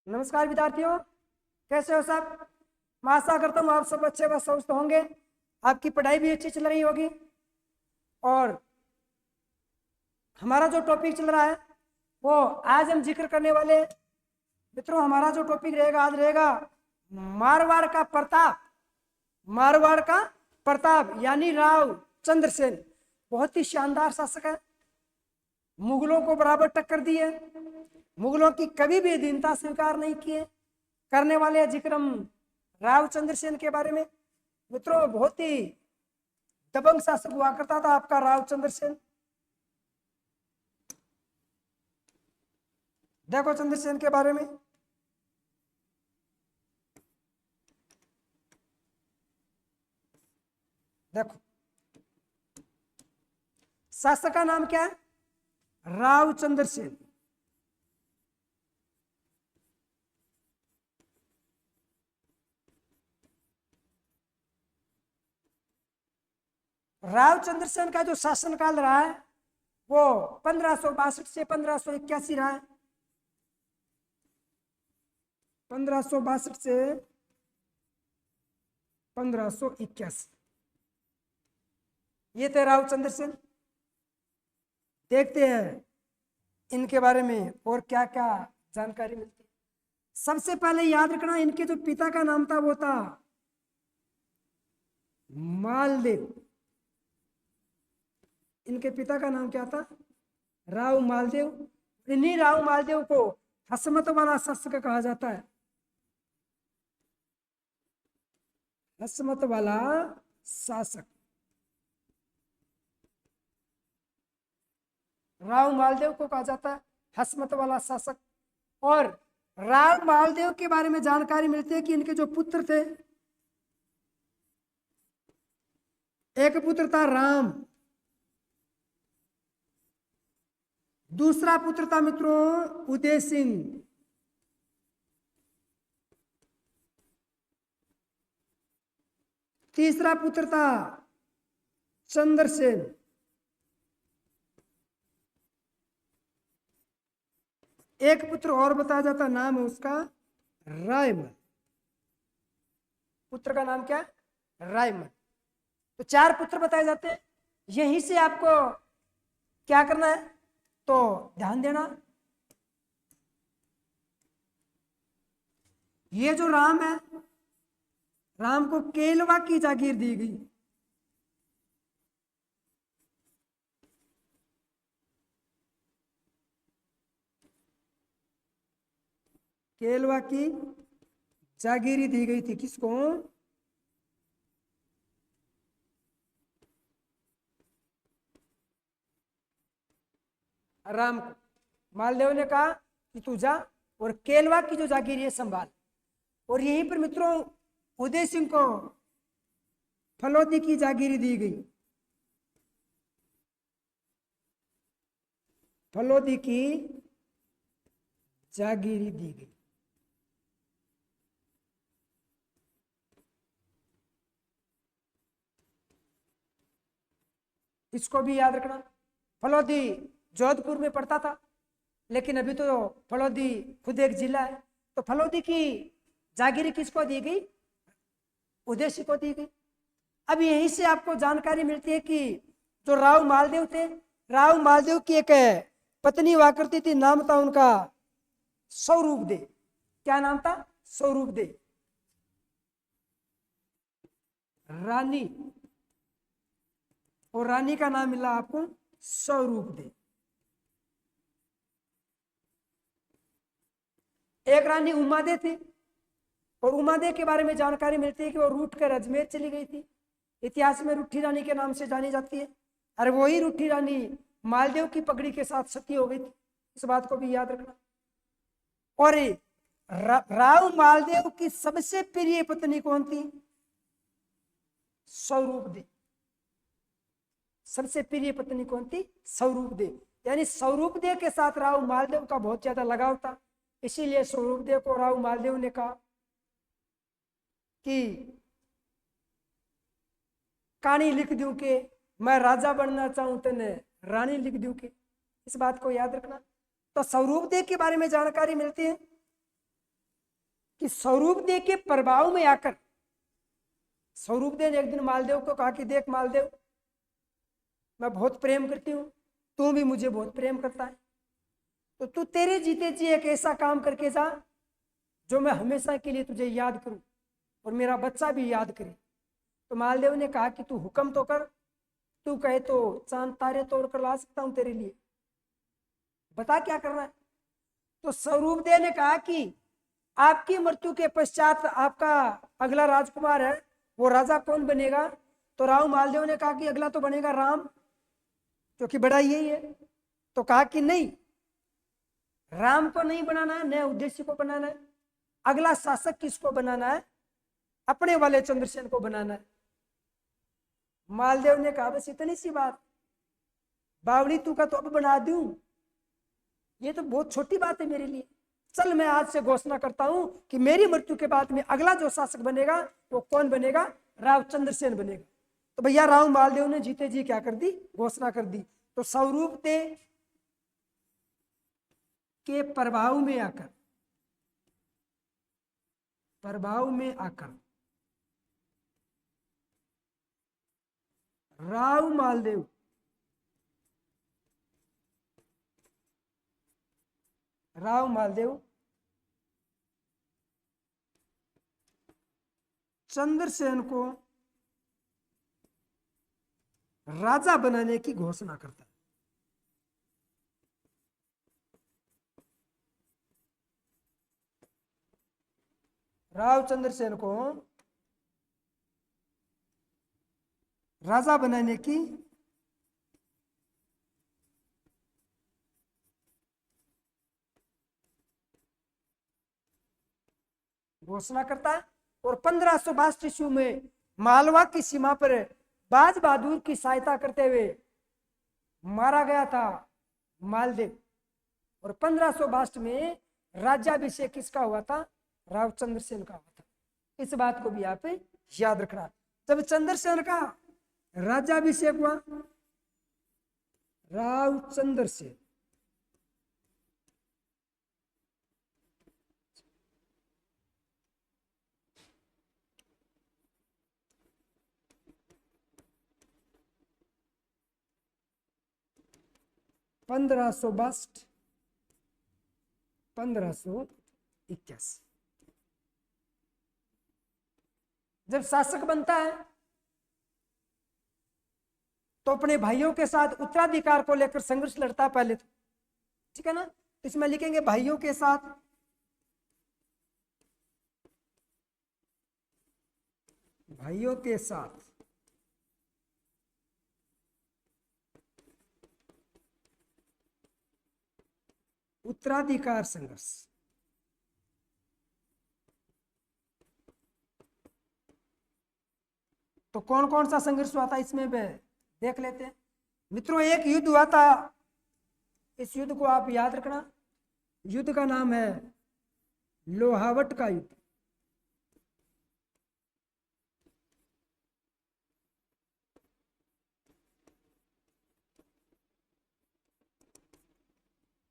नमस्कार विद्यार्थियों, कैसे हो सब। मैं आशा करता हूँ आप सब अच्छे व स्वस्थ होंगे। आपकी पढ़ाई भी अच्छी चल रही होगी। और हमारा जो टॉपिक चल रहा है वो आज हम जिक्र करने वाले मित्रों, हमारा जो टॉपिक रहेगा आज रहेगा मारवाड़ का प्रताप। मारवाड़ का प्रताप यानी राव चंद्रसेन बहुत ही शानदार शासक है। मुगलों को बराबर टक्कर दी है। मुगलों की कभी भी अधीनता स्वीकार नहीं किए करने वाले जिक्र हम राव चंद्रसेन के बारे में। मित्रों, बहुत ही दबंग शासक हुआ करता था आपका राव चंद्रसेन। देखो चंद्रसेन के बारे में, देखो शासक का नाम क्या है? राव चंद्रसेन। राव चंद्रसेन का जो शासनकाल रहा है वो 1562 से 1581 रहा है। 1562 से 1581 ये थे राव चंद्रसेन। देखते हैं इनके बारे में और क्या क्या जानकारी मिलती है। सबसे पहले याद रखना, इनके जो पिता का नाम था वो था मालदेव। इनके पिता का नाम क्या था? राव मालदेव। इन्हीं राव मालदेव को हसमत वाला शासक कहा जाता है। हसमत वाला शासक राव मालदेव को कहा जाता है हसमत वाला शासक। और राव मालदेव के बारे में जानकारी मिलती है कि इनके जो पुत्र थे, एक पुत्र था राम, दूसरा पुत्र था मित्रों उदय सिंह, तीसरा पुत्र था चंद्रसेन, एक पुत्र और बताया जाता, नाम है उसका रायमल। पुत्र का नाम क्या? रायमल। तो 4 पुत्र बताए जाते हैं। यहीं से आपको क्या करना है तो ध्यान देना, ये जो राम है, राम को केलवा की जागीर दी गई। केलवा की जागीरी दी गई थी किसको? राम को। मालदेव ने कहा कि तू जा और केलवा की जो जागीर है संभाल। और यहीं पर मित्रों उदय सिंह को फलोदी की जागीरी दी गई। फलोदी की जागीरी दी गई। इसको भी याद रखना। फलोदी जोधपुर में पड़ता था, लेकिन अभी तो फलोदी खुद एक जिला है। तो फलोदी की जागीरी किसको दी गई? उदय सिंह को दी गई। अब यहीं से आपको जानकारी मिलती है कि जो राव मालदेव थे, राव मालदेव की एक पत्नी हुआ करती थी, नाम था उनका स्वरूप दे। क्या नाम था? स्वरूप दे। रानी, और रानी का नाम मिला आपको स्वरूप दे। एक रानी उमादे थी, और उमादे के बारे में जानकारी मिलती है कि वो रूठ कर अजमेर चली गई थी। इतिहास में रूठी रानी के नाम से जानी जाती है। और वही रूठी रानी मालदेव की पगड़ी के साथ सती हो गई थी। इस बात को भी याद रखना। और राव मालदेव की सबसे प्रिय पत्नी कौन थी? स्वरूप दे। सबसे प्रिय पत्नी कौन थी? स्वरूप दे। यानी स्वरूप दे के साथ राव मालदेव का बहुत ज्यादा लगाव था। इसीलिए स्वरूप दे को राव मालदेव ने कहा कि कहानी लिख दूं के मैं राजा बनना चाहूं तेने रानी लिख दूं के। इस बात को याद रखना। तो स्वरूप दे के बारे में जानकारी मिलती है कि स्वरूप दे के प्रभाव में आकर स्वरूप दे ने एक दिन मालदेव को कहा कि देख मालदेव, मैं बहुत प्रेम करती हूँ, तू भी मुझे बहुत प्रेम करता है, तो तू तेरे जीते जी एक ऐसा काम करके जा जो मैं हमेशा के लिए तुझे याद करूं और मेरा बच्चा भी याद करे। तो मालदेव ने कहा कि तू हुक्म तो कर, तू कहे तो चांद तारे तोड़ कर ला सकता हूं तेरे लिए, बता क्या करना है। तो स्वरूपदेव ने कहा कि आपकी मृत्यु के पश्चात आपका अगला राजकुमार है, वो राजा कौन बनेगा। तो राव मालदेव ने कहा कि अगला तो बनेगा राम, क्योंकि बड़ा यही है। तो कहा कि नहीं, राम को नहीं बनाना है, नए उद्देश्य को बनाना है। अगला शासक किसको बनाना है, अपने वाले चंद्रसेन को बनाना है। मालदेव ने कहा बस इतनी सी बात, बावड़ी तू का तो अब बना दूं, ये तो बहुत छोटी बात है मेरे लिए। चल मैं आज से घोषणा करता हूं कि मेरी मृत्यु के बाद में अगला जो शासक बनेगा वो कौन बनेगा, राव चंद्रसेन बनेगा। तो भैया राव मालदेव ने जीते जी क्या कर दी, घोषणा कर दी। तो स्वरूप दे के प्रभाव में आकर राव मालदेव चंद्रसेन को राजा बनाने की घोषणा करता है। राव चंद्रसेन को राजा बनाने की घोषणा करता है। और 1562 ईस्वी में मालवा की सीमा पर बाज बहादुर की सहायता करते हुए मारा गया था मालदेव। और 1562 में राज्याभिषेक किसका हुआ था, राव चंद्रसेन का हुआ था। इस बात को भी आप याद रखना। जब चंद्रसेन का राज्याभिषेक हुआ, राव चंद्रसेन पंद्रह सौ 1581 जब शासक बनता है तो अपने भाइयों के साथ उत्तराधिकार को लेकर संघर्ष लड़ता है पहले तो, ठीक है ना। इसमें लिखेंगे भाइयों के साथ उत्तराधिकार संघर्ष। तो कौन कौन सा संघर्ष हुआ था इसमें देख लेते हैं मित्रों। एक युद्ध हुआ था, इस युद्ध को आप याद रखना, युद्ध का नाम है लोहावट का युद्ध।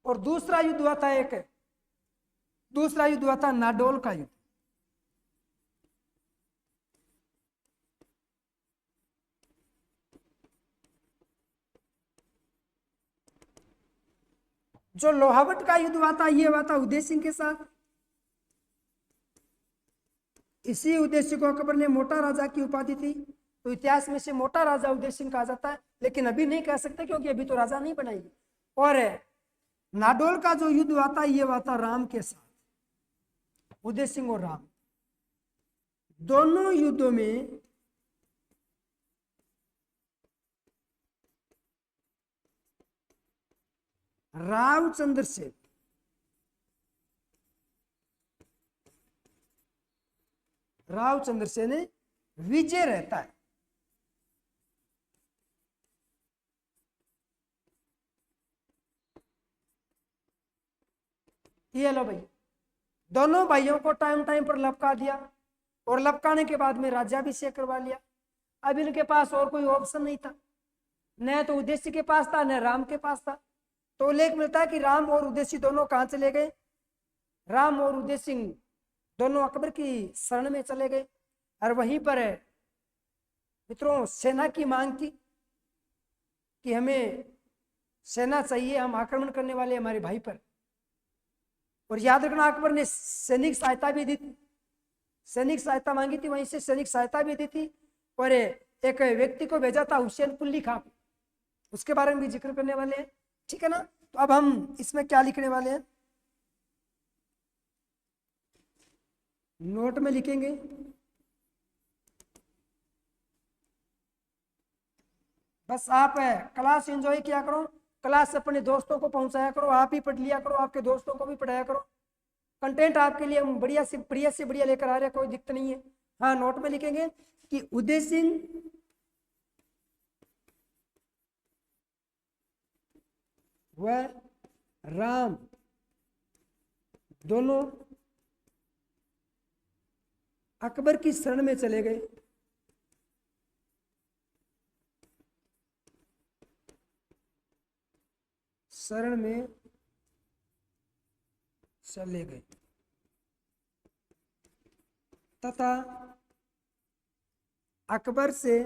और दूसरा युद्ध हुआ था नाडोल का युद्ध। जो लोहावट का युद्ध हुआ था, ये हुआ था उदय सिंह के साथ। इसी उदय सिंह को अकबर ने मोटा राजा की उपाधि थी, तो इतिहास में से मोटा राजा उदय सिंह कहा जाता है, लेकिन अभी नहीं कह सकते क्योंकि अभी तो राजा नहीं बनाई। और नाडोल का जो युद्ध हुआ था, ये हुआ था राम के साथ, उदय सिंह और राम। दोनों युद्धों में राव चंद्रसेन विजय रहता है। ये लो भाई, दोनों भाइयों को टाइम टाइम पर लपका दिया और लपकाने के बाद में राज्याभिषेक करवा लिया। अब इनके पास और कोई ऑप्शन नहीं था, न तो उद्देश्य के पास था न राम के पास था। तो उल्लेख मिलता है कि राम और उद्देश्य दोनों कहां चले गए, राम और उदय सिंह दोनों अकबर की शरण में चले गए। और वहीं पर मित्रों सेना की मांग थी कि हमें सेना चाहिए, हम आक्रमण करने वाले हमारे भाई पर। और याद रखना अकबर ने सैनिक सहायता भी दी थी, सैनिक सहायता मांगी थी, वहीं से सैनिक सहायता भी दी थी। और एक व्यक्ति को भेजा था हुसैन कुल्ली खां, उसके बारे में भी जिक्र करने वाले हैं, ठीक है ना। तो अब हम इसमें क्या लिखने वाले हैं, नोट में लिखेंगे। बस आप क्लास एंजॉय किया करो, क्लास अपने दोस्तों को पहुंचाया करो, आप ही पढ़ लिया करो, आपके दोस्तों को भी पढ़ाया करो। कंटेंट आपके लिए हम बढ़िया से बढ़िया लेकर आ रहे हैं, कोई दिक्कत नहीं है। हाँ नोट में लिखेंगे कि उदय सिंह व राम दोनों अकबर की शरण में चले गए। शरण में चले गए तथा अकबर से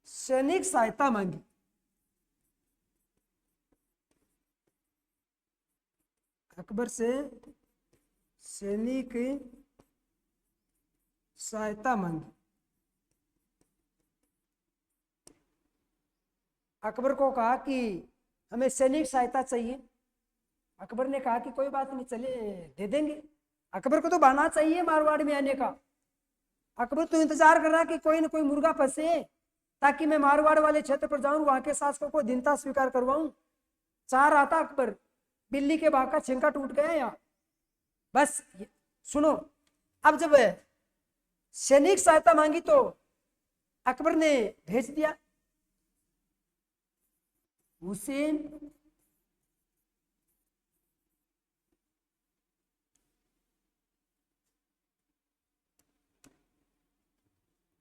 सैनिक सहायता मांगी। अकबर से सैनिक सहायता मांगी। अकबर को कहा कि हमें सैनिक सहायता चाहिए। अकबर ने कहा कि कोई बात नहीं, चले दे देंगे। अकबर को तो बहाना चाहिए मारवाड़ में आने का। अकबर तो इंतजार कर रहा कि कोई ना कोई मुर्गा फंसे ताकि मैं मारवाड़ वाले क्षेत्र पर जाऊं, वहां के शासकों को दीनता स्वीकार करवाऊं। चाह रहा था अकबर, बिल्ली के बाग का छिंका टूट गया यहाँ। बस सुनो, अब जब सैनिक सहायता मांगी तो अकबर ने भेज दिया हुसैन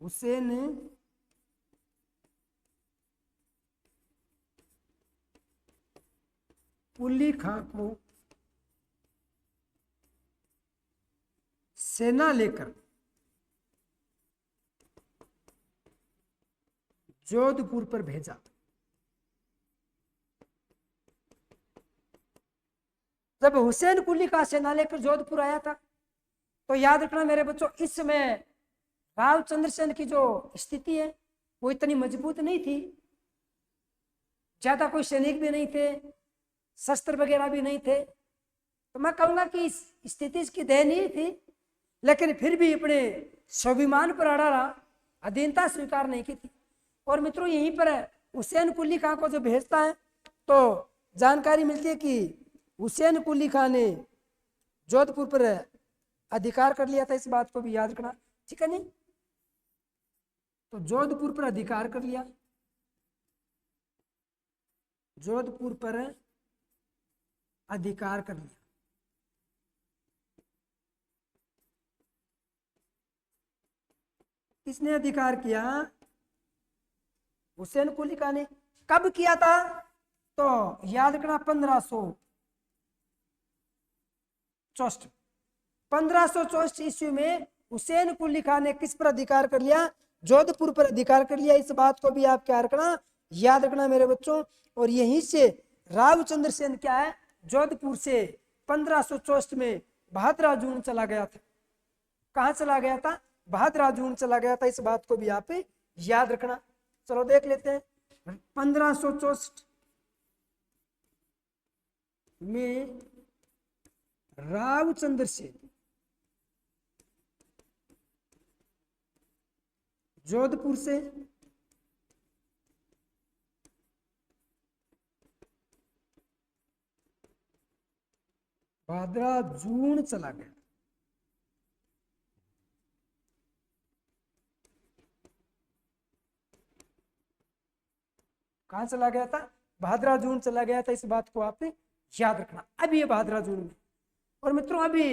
हुसैन कुली खां को सेना लेकर जोधपुर पर भेजा। जब हुसैन कुली का सेना लेकर जोधपुर आया था तो याद रखना मेरे बच्चों, इस समय राव चंद्रसेन की जो स्थिति है वो इतनी मजबूत नहीं थी, ज्यादा कोई सैनिक भी नहीं थे, शस्त्र वगैरह भी नहीं थे। तो मैं कहूंगा कि इस स्थिति इसकी दयनीय थी, लेकिन फिर भी अपने स्वाभिमान पर अड़ा रहा, अधीनता स्वीकार नहीं की थी। और मित्रों यहीं पर हुसैन कुली खां को जो भेजता है तो जानकारी मिलती है कि हुसैन कुली खां ने जोधपुर पर अधिकार कर लिया था। इस बात को भी याद रखना, ठीक है नहीं। तो जोधपुर पर अधिकार कर लिया, जोधपुर पर अधिकार कर लिया। किसने अधिकार किया? हुसैन कुली खां ने। कब किया था? तो याद रखना 1564 ईस्वी में हुसैन कुली खां ने किस पर अधिकार कर लिया? जोधपुर पर अधिकार कर लिया। इस बात को भी आप क्या रखना, याद रखना मेरे बच्चों। और यहीं से राव चंद्रसेन क्या है, जोधपुर से 1564 में भादरा जून चला गया था। कहां चला गया था? भादरा जून चला गया था। इस बात को भी आप याद रखना। चलो देख लेते हैं। 1564 में राव चंद्रसेन जोधपुर से भादरा जून चला गया। कहां चला गया था? भादरा जून चला गया था। इस बात को आप याद रखना। अब ये भादरा जून में, और मित्रों अभी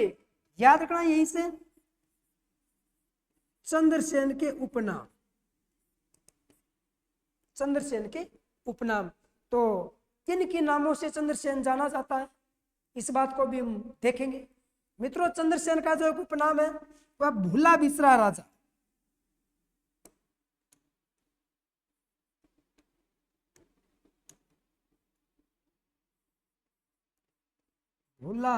याद रखना यहीं से चंद्रसेन के उपनाम, चंद्रसेन के उपनाम। तो किन किन नामों से चंद्रसेन जाना जाता है, इस बात को भी हम देखेंगे। मित्रों, चंद्रसेन का जो उपनाम है वह भूला बिसरा राजा। भूला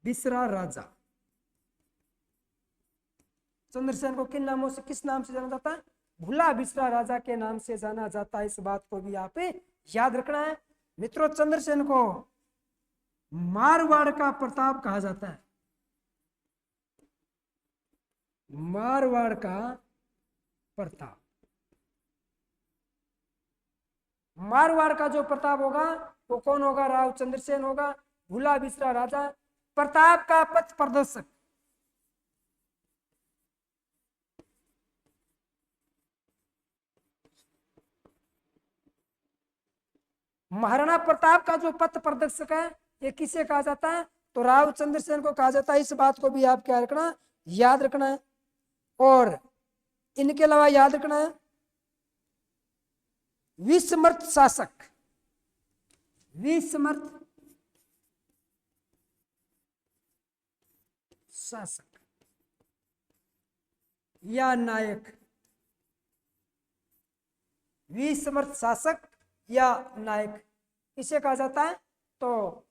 बिसरा राजा। चंद्रसेन को किन नामों से, किस नाम से जाना जाता है? भूला बिसरा राजा के नाम से जाना जाता है। इस बात को भी आप याद रखना है। मित्रों, चंद्रसेन को मारवाड़ का प्रताप कहा जाता है। मारवाड़ का प्रताप। मारवाड़ का जो प्रताप होगा वो कौन होगा? राव चंद्रसेन होगा। भूला बिसरा राजा, प्रताप का पथ प्रदर्शक। महाराणा प्रताप का जो पथ प्रदर्शक है ये किसे कहा जाता है? तो राव चंद्रसेन को कहा जाता है। इस बात को भी आप क्या रखना, याद रखना है। और इनके अलावा याद रखना है विस्मृत शासक। विस्मृत शासक या नायक। विस्मृत शासक या नायक किसे कहा जाता है? तो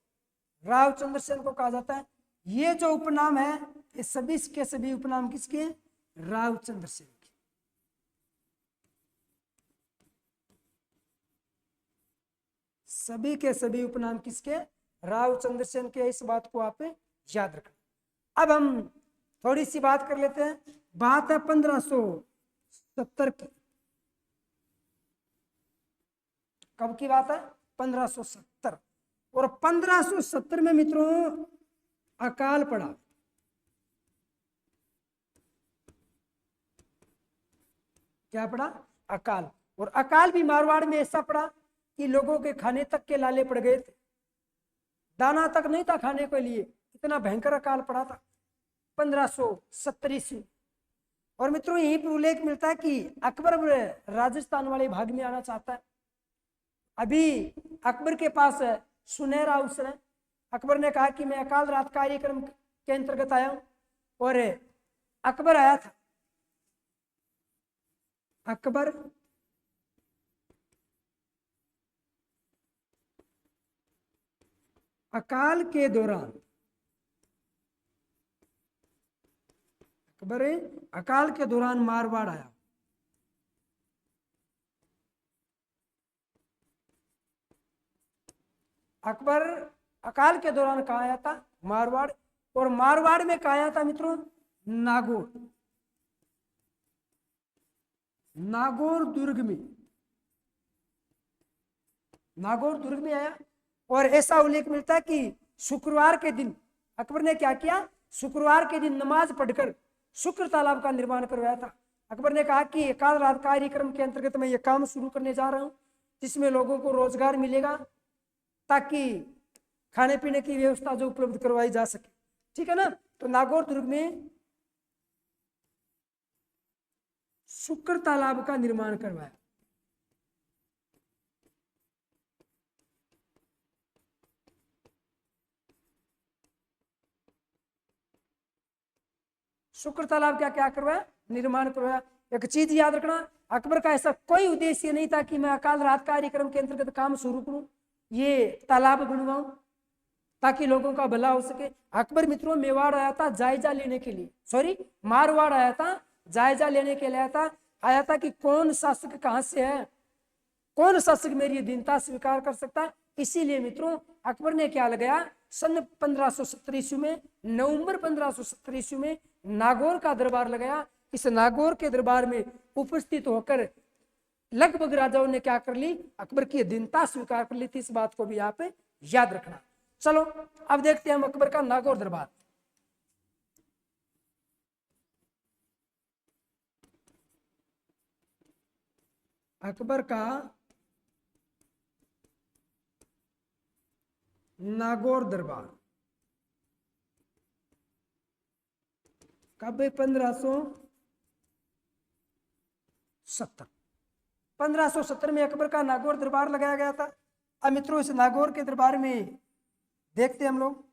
राव चंद्रसेन को कहा जाता है। ये जो उपनाम है ये सभी के सभी उपनाम किसके? राव चंद्रसेन के। सभी के सभी उपनाम किसके? राव चंद्रसेन के। इस बात को आप याद रखना। अब हम थोड़ी सी बात कर लेते हैं। बात है 1570 की। कब की बात है? 1570। और 1570 में मित्रों अकाल पड़ा। क्या पड़ा? अकाल। और अकाल भी मारवाड़ में ऐसा पड़ा कि लोगों के खाने तक के लाले पड़ गए थे। दाना तक नहीं था खाने के लिए, इतना भयंकर अकाल पड़ा था 1570 ईस्वी। और मित्रों यहीं पर उल्लेख मिलता है कि अकबर राजस्थान वाले भाग में आना चाहता है। अभी अकबर के पास सुनहरा अवसर है। अकबर ने कहा कि मैं अकाल रात कार्यक्रम के अंतर्गत आया हूं। और अकबर आया था। अकबर अकाल के दौरान, अकबर अकाल के दौरान मारवाड़ आया। अकबर अकाल के दौरान कहा आया था? मारवाड़। और मारवाड़ में कहा आया था मित्रों? नागौर। नागौर दुर्ग में। नागौर दुर्ग में आया। और ऐसा उल्लेख मिलता है कि शुक्रवार के दिन अकबर ने क्या किया? शुक्रवार के दिन नमाज पढ़कर शुक्र तालाब का निर्माण करवाया था। अकबर ने कहा कि अकाल रात कार्यक्रम के अंतर्गत मैं ये काम शुरू करने जा रहा हूं जिसमें लोगों को रोजगार मिलेगा ताकि खाने पीने की व्यवस्था जो उपलब्ध करवाई जा सके। ठीक है ना? तो नागौर दुर्ग में शुक्र तालाब का निर्माण करवाया। शुक्र तालाब क्या क्या करवाया? निर्माण करवाया। एक चीज याद रखना, अकबर का ऐसा कोई उद्देश्य नहीं था कि मैं अकाल रात कार्यक्रम के अंतर्गत काम शुरू करूं, ये तालाब बनवाऊं ताकि लोगों का भला हो सके। अकबर मित्रों मेवाड़ आया था जायजा लेने के लिए, सॉरी मारवाड़ आया था जायजा लेने के लिए आया था कि कौन शासक कहां से है, कौन शासक मेरी अधीनता स्वीकार कर सकता है। इसीलिए मित्रों अकबर ने क्या लगाया? सन 1570 ईस्वी में, नवंबर 1570 ईस्वी में नागौर का दरबार लगाया। इस नागौर के दरबार में उपस्थित होकर लगभग राजाओं ने क्या कर ली? अकबर की अधीनता स्वीकार कर ली थी। इस बात को भी आप याद रखना। चलो अब देखते हैं हम अकबर का नागौर दरबार। अकबर का नागौर दरबार कब? 1570। 1570 में अकबर का नागौर दरबार लगाया गया था। अब मित्रों इस नागौर के दरबार में देखते हम लोग।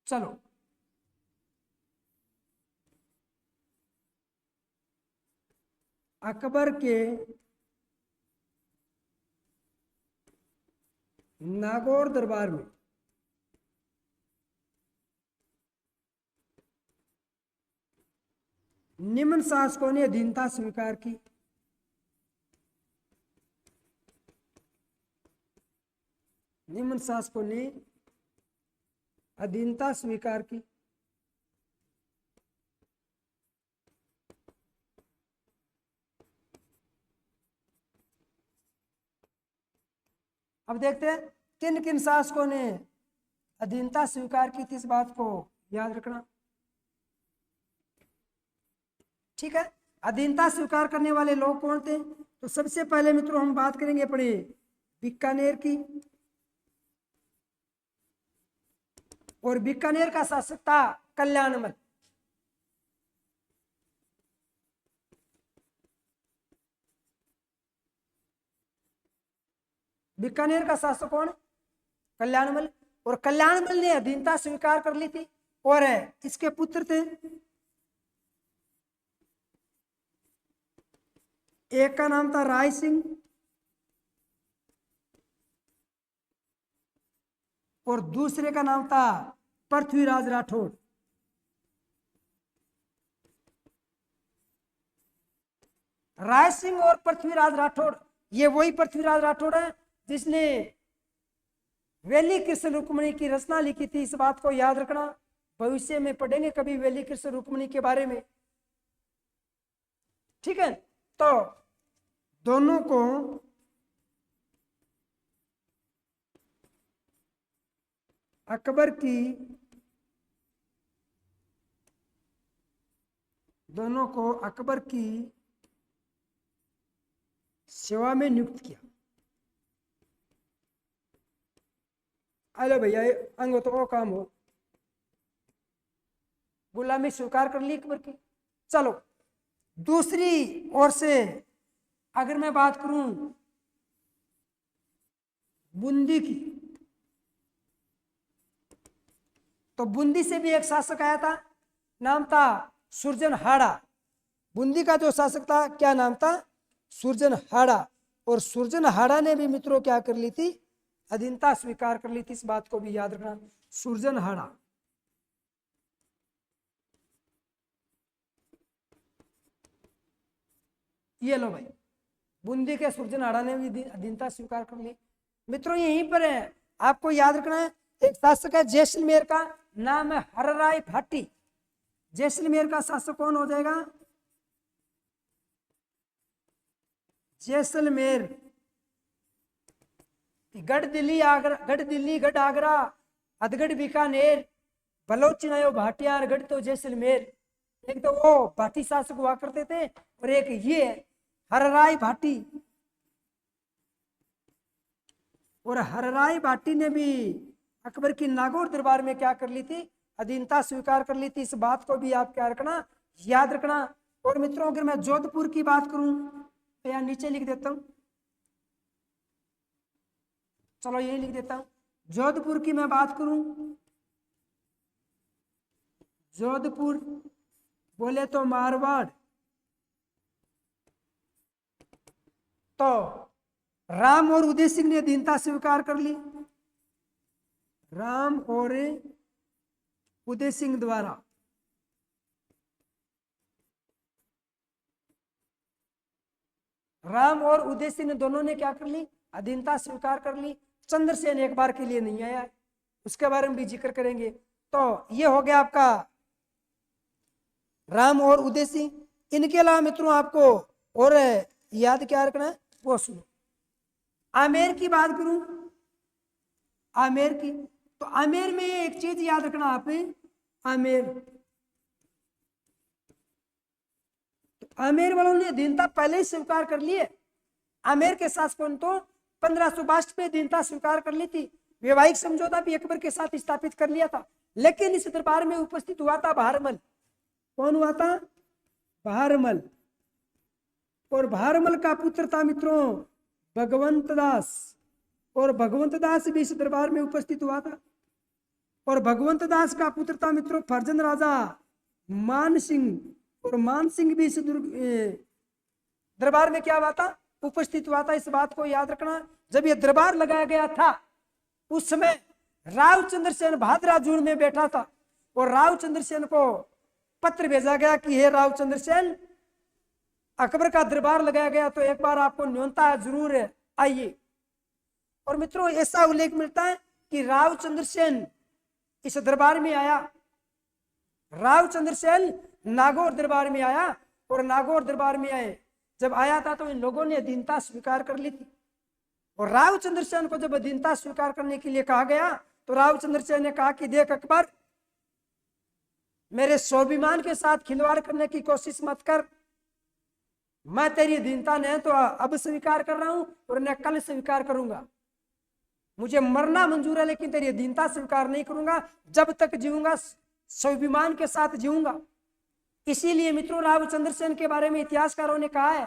चलो अकबर के नागौर दरबार में निम्न शासकों ने अधीनता स्वीकार की। निम्न शासकों ने अधीनता स्वीकार की। अब देखते हैं किन किन शासकों ने अधीनता स्वीकार की थी, इस बात को याद रखना। ठीक है, अधीनता स्वीकार करने वाले लोग कौन थे? तो सबसे पहले मित्रों हम बात करेंगे अपने बीकानेर की। और बीकानेर का शासक था कल्याणमल। बीकानेर का शासक कौन? कल्याणमल। और कल्याणमल ने अधीनता स्वीकार कर ली थी। और इसके पुत्र थे, एक का नाम था राय सिंह और दूसरे का नाम था पृथ्वीराज राठौड़। राय सिंह और पृथ्वीराज राठौड़, ये वही पृथ्वीराज राठौड़ है जिसने वेली कृष्ण रुक्मणी की रचना लिखी थी। इस बात को याद रखना, भविष्य में पढ़ेंगे कभी वेली कृष्ण रुक्मणी के बारे में। ठीक है, तो दोनों को अकबर की सेवा में नियुक्त किया। हेलो भैया, अंग तो वो काम हो, गुलामी स्वीकार कर ली अकबर की। चलो दूसरी ओर से अगर मैं बात करूं बूंदी की, तो बूंदी से भी एक शासक आया था, नाम था सुरजनहाड़ा। बूंदी का जो शासक था क्या नाम था? सुरजनहाड़ा। और सुरजनहाड़ा ने भी मित्रों क्या कर ली थी? अधीनता स्वीकार कर ली थी। इस बात को भी याद रखना, सुरजनहाड़ा। ये लो भाई, बूंदी के सुरजनहाड़ा ने भी अधीनता स्वीकार कर ली। मित्रों यहीं पर है, आपको याद रखना है, एक शासक है जैसलमेर का, नाम है हरराय भाटी। जैसलमेर का शासक कौन हो जाएगा? जैसलमेर, गढ़ दिल्ली, गढ़ आगरा, अधगढ़ बीकानेर, बलोच चुनायो भाटियार, गढ़ तो जैसलमेर। एक तो वो भाटी शासक हुआ करते थे और एक ये हरराय भाटी। और हरराय भाटी ने भी अकबर की नागौर दरबार में क्या कर ली थी? अधीनता स्वीकार कर ली थी। इस बात को भी आप क्या रखना? याद रखना। और मित्रों अगर मैं जोधपुर की बात करूं तो यहां नीचे लिख देता हूं, चलो यही लिख देता हूं। जोधपुर की मैं बात करूं, जोधपुर बोले तो मारवाड़, तो राम और उदय सिंह ने अधीनता स्वीकार कर ली। राम और उदय सिंह द्वारा राम और उदय सिंह दोनों ने क्या कर ली? अधीनता स्वीकार कर ली। चंद्रसेन एक बार के लिए नहीं आया, उसके बारे में भी जिक्र करेंगे। तो ये हो गया आपका राम और उदय सिंह। इनके अलावा मित्रों आपको और याद क्या रखना है वो सुनो। आमेर की बात करूं, आमेर की, तो आमेर में एक चीज याद रखना आपने, आमेर, तो आमेर वालों ने अधीनता पहले ही स्वीकार कर लिए। आमेर के शासकों ने तो 1562 में दीनता स्वीकार कर ली थी, वैवाहिक समझौता भी अकबर के साथ स्थापित कर लिया था। लेकिन इस दरबार में उपस्थित हुआ था बहारमल। कौन हुआ था? बहारमल। और बहारमल का पुत्र था मित्रों भगवंत दास, और भगवंत दास भी इस दरबार में उपस्थित हुआ था। और भगवंत दास का पुत्र था मित्रों फर्जंद राजा मान सिंह, और मान सिंह भी इस दरबार में क्या हुआ था? उपस्थित हुआ था। इस बात को याद रखना। जब यह दरबार लगाया गया था उस समय राव चंद्रसेन भादरा जून में बैठा था, और राव चंद्रसेन को पत्र भेजा गया कि हे राव चंद्रसेन, अकबर का दरबार लगाया गया तो एक बार आपको न्योता जरूर आइए। और मित्रों ऐसा उल्लेख मिलता है कि राव चंद्रसेन इस दरबार में आया। राव चंद्रसेन नागौर दरबार में आया, और नागौर दरबार में आए जब आया था तो इन लोगों ने अधीनता स्वीकार कर ली थी। और राव चंद्रसेन को जब अधीनता स्वीकार करने के लिए कहा गया तो राव चंद्रसेन ने कहा कि देख अकबर, मेरे स्वाभिमान के साथ खिलवाड़ करने की कोशिश मत कर। मैं तेरी अधीनता ने तो अब स्वीकार कर रहा हूं और न कल स्वीकार करूंगा। मुझे मरना मंजूर है लेकिन तेरी अधीनता स्वीकार नहीं करूंगा। जब तक जीऊंगा स्वाभिमान के साथ जीऊंगा। इसीलिए मित्रों राव चंद्रसेन के बारे में इतिहासकारों ने कहा है,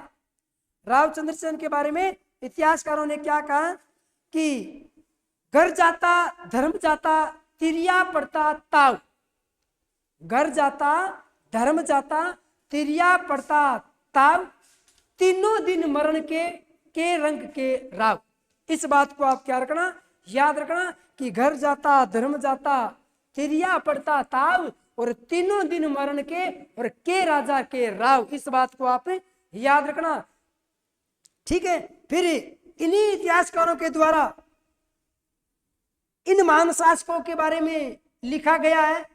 राव चंद्रसेन के बारे में इतिहासकारों ने क्या कहा कि घर जाता धर्म जाता तिरिया पड़ता ताव। घर जाता धर्म जाता तिरिया पड़ता ताव, तीनों दिन मरण के रंग के राव। इस बात को आप क्या रखना, याद रखना कि घर जाता धर्म जाता तिरिया पड़ता ताव, और तीनों दिन मरण के और के राजा के राव। इस बात को आप याद रखना। ठीक है। फिर इन्हीं इतिहासकारों के द्वारा इन महान शासकों के बारे में लिखा गया है।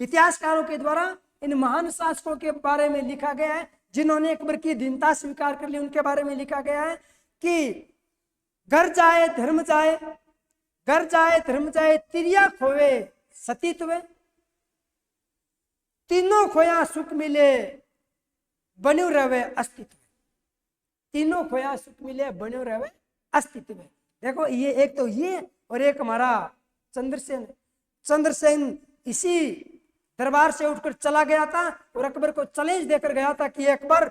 इतिहासकारों के द्वारा इन महान शासकों के बारे में लिखा गया है जिन्होंने अकबर की अधीनता स्वीकार कर ली। उनके बारे में लिखा गया है कि घर जाए धर्म जाए, घर जाए धर्म जाए, तिरिया खोवे सतीत्व, तीनों खोया सुख मिले बन्यो रहे अस्तित्व। तीनों खोया सुख मिले बन्यो रहे अस्तित्व। देखो ये एक तो ये और एक हमारा चंद्रसेन। चंद्रसेन इसी दरबार से उठकर चला गया था और अकबर को चैलेंज देकर गया था कि अकबर,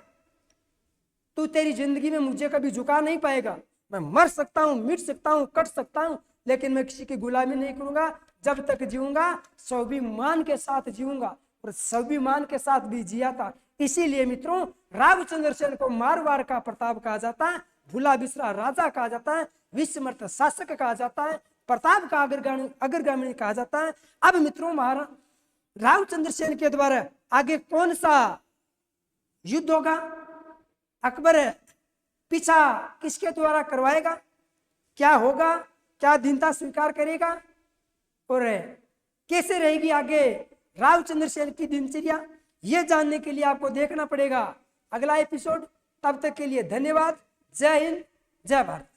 तू तेरी जिंदगी में मुझे कभी झुका नहीं पाएगा। मैं मर सकता हूं, मिट सकता हूं, कट सकता हूं, लेकिन मैं किसी की गुलामी नहीं करूंगा। जब तक जीऊंगा स्वाभिमान के साथ जीऊंगा। और स्वाभिमान के साथ भी जिया था। इसीलिए मित्रों राव चंद्रसेन को मारवाड़ का प्रताप कहा जाता है, भूला बिसरा राजा कहा जाता है, विस्मृत शासक कहा जाता है, प्रताप का अग्रगामी कहा जाता है। अब मित्रों महाराज राव चंद्रसेन के द्वारा आगे कौन सा युद्ध होगा, अकबर पीछा किसके द्वारा करवाएगा, क्या होगा, क्या अधीनता स्वीकार करेगा और कैसे रहेगी आगे राव चंद्रसेन की दिनचर्या, यह जानने के लिए आपको देखना पड़ेगा अगला एपिसोड। तब तक के लिए धन्यवाद। जय हिंद, जय भारत।